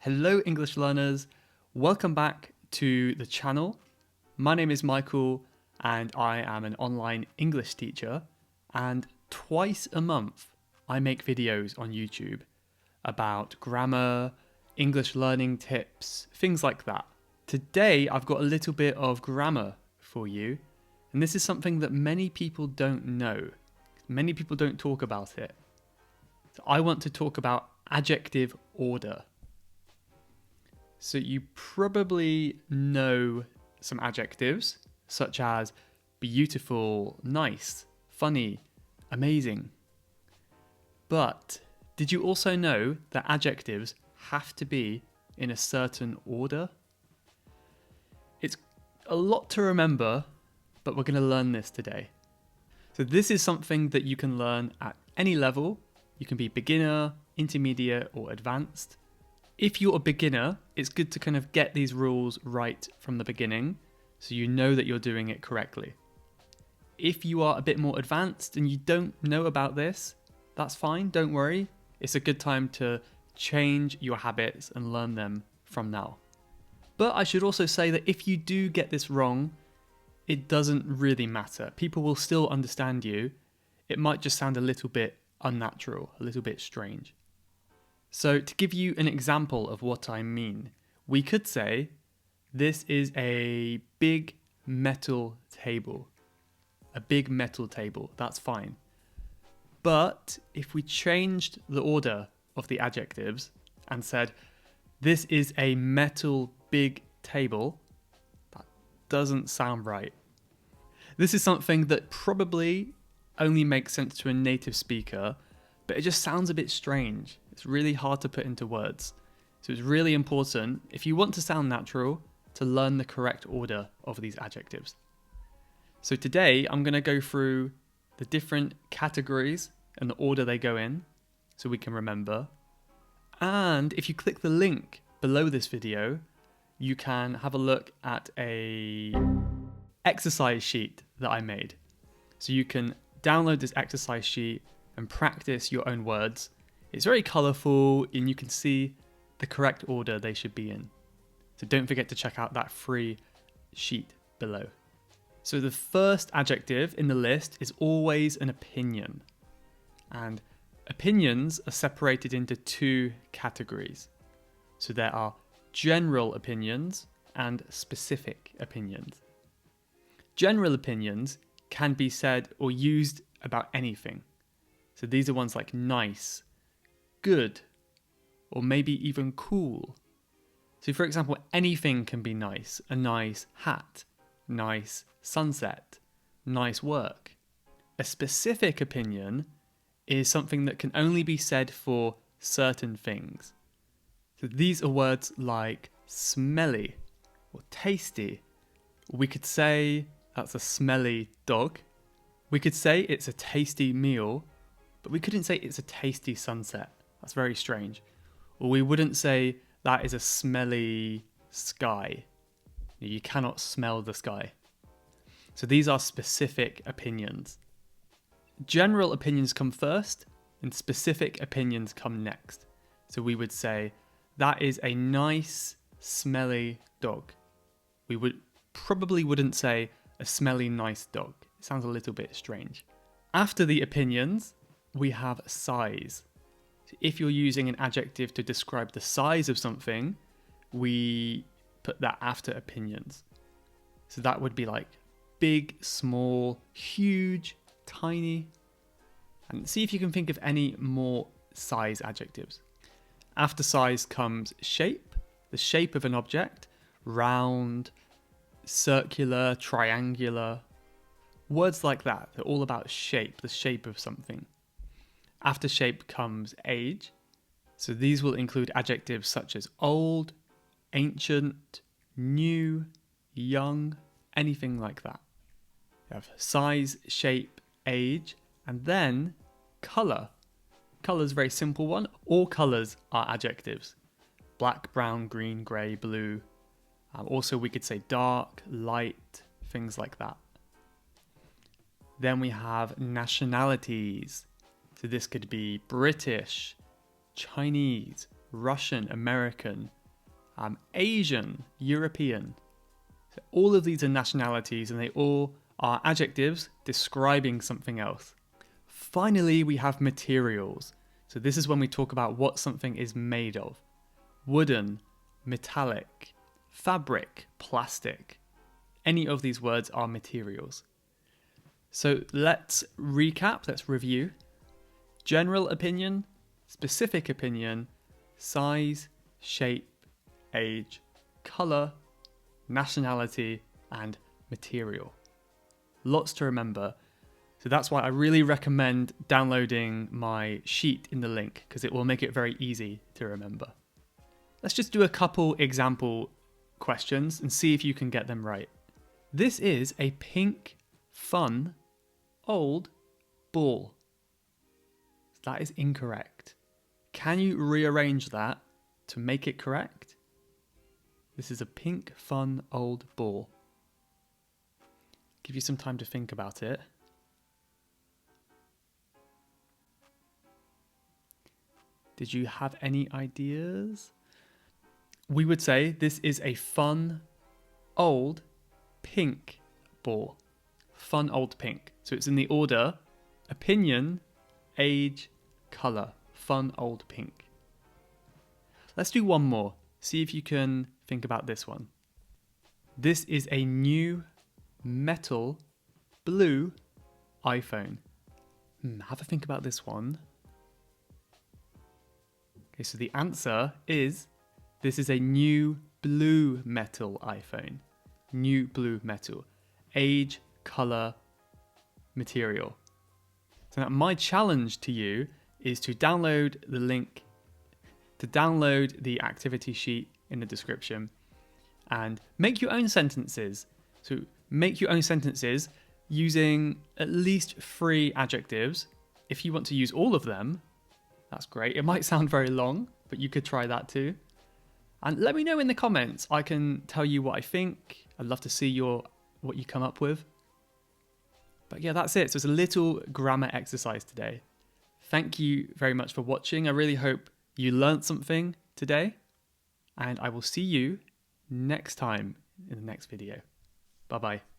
Hello English learners, welcome back to the channel. My name is Michael and I am an online English teacher, and twice a month I make videos on YouTube about grammar, English learning tips, things like that. Today I've got a little bit of grammar for you, and this is something that many people don't know. Many people don't talk about it. So I want to talk about adjective order. So you probably know some adjectives such as beautiful, nice, funny, amazing. But did you also know that adjectives have to be in a certain order? It's a lot to remember, but we're going to learn this today. So this is something that you can learn at any level. You can be beginner, intermediate, or advanced. If you're a beginner, it's good to kind of get these rules right from the beginning so you know that you're doing it correctly. If you are a bit more advanced and you don't know about this, that's fine, don't worry. It's a good time to change your habits and learn them from now. But I should also say that if you do get this wrong, it doesn't really matter. People will still understand you. It might just sound a little bit unnatural, a little bit strange. So to give you an example of what I mean, we could say, this is a big metal table. A big metal table, that's fine. But if we changed the order of the adjectives and said, this is a metal big table, that doesn't sound right. This is something that probably only makes sense to a native speaker, but it just sounds a bit strange. It's really hard to put into words. So it's really important, if you want to sound natural, to learn the correct order of these adjectives. So today I'm going to go through the different categories and the order they go in so we can remember. And if you click the link below this video, you can have a look at a exercise sheet that I made. So you can download this exercise sheet and practice your own words. It's very colourful and you can see the correct order they should be in. So don't forget to check out that free sheet below. So the first adjective in the list is always an opinion. And opinions are separated into two categories. So there are general opinions and specific opinions. General opinions can be said or used about anything. So these are ones like nice, good, or maybe even cool. So for example, anything can be nice. A nice hat, nice sunset, nice work. A specific opinion is something that can only be said for certain things. So these are words like smelly or tasty. We could say that's a smelly dog. We could say it's a tasty meal, but we couldn't say it's a tasty sunset. That's very strange. Or we wouldn't say that is a smelly sky. You cannot smell the sky. So these are specific opinions. General opinions come first and specific opinions come next. So we would say that is a nice smelly dog. We probably wouldn't say a smelly nice dog. It sounds a little bit strange. After the opinions, we have size. So if you're using an adjective to describe the size of something, we put that after opinions. So that would be like big, small, huge, tiny. And see if you can think of any more size adjectives. After size comes shape, the shape of an object, round, circular, triangular. Words like that, they're all about shape, the shape of something. After shape comes age. So these will include adjectives such as old, ancient, new, young, anything like that. You have size, shape, age, and then colour. Colour is a very simple one. All colours are adjectives. Black, brown, green, grey, blue. Also we could say dark, light, things like that. Then we have nationalities. So this could be British, Chinese, Russian, American, Asian, European. So all of these are nationalities and they all are adjectives describing something else. Finally, we have materials. So this is when we talk about what something is made of. Wooden, metallic, fabric, plastic. Any of these words are materials. So let's recap, let's review. General opinion, specific opinion, size, shape, age, colour, nationality, and material. Lots to remember. So that's why I really recommend downloading my sheet in the link because it will make it very easy to remember. Let's just do a couple example questions and see if you can get them right. This is a pink, fun, old ball. That is incorrect. Can you rearrange that to make it correct? This is a pink, fun, old ball. Give you some time to think about it. Did you have any ideas? We would say this is a fun, old, pink ball. Fun, old, pink. So it's in the order opinion, age, colour. Fun, old, pink. Let's do one more. See if you can think about this one. This is a new metal blue iPhone. Have a think about this one. Okay, so the answer is this is a new blue metal iPhone. New blue metal. Age, colour, material. So now my challenge to you is to download the link, to download the activity sheet in the description and make your own sentences. So make your own sentences using at least 3 adjectives. If you want to use all of them, that's great. It might sound very long, but you could try that too. And let me know in the comments. I can tell you what I think. I'd love to see what you come up with. But yeah, that's it. So it's a little grammar exercise today. Thank you very much for watching. I really hope you learned something today. And I will see you next time in the next video. Bye-bye.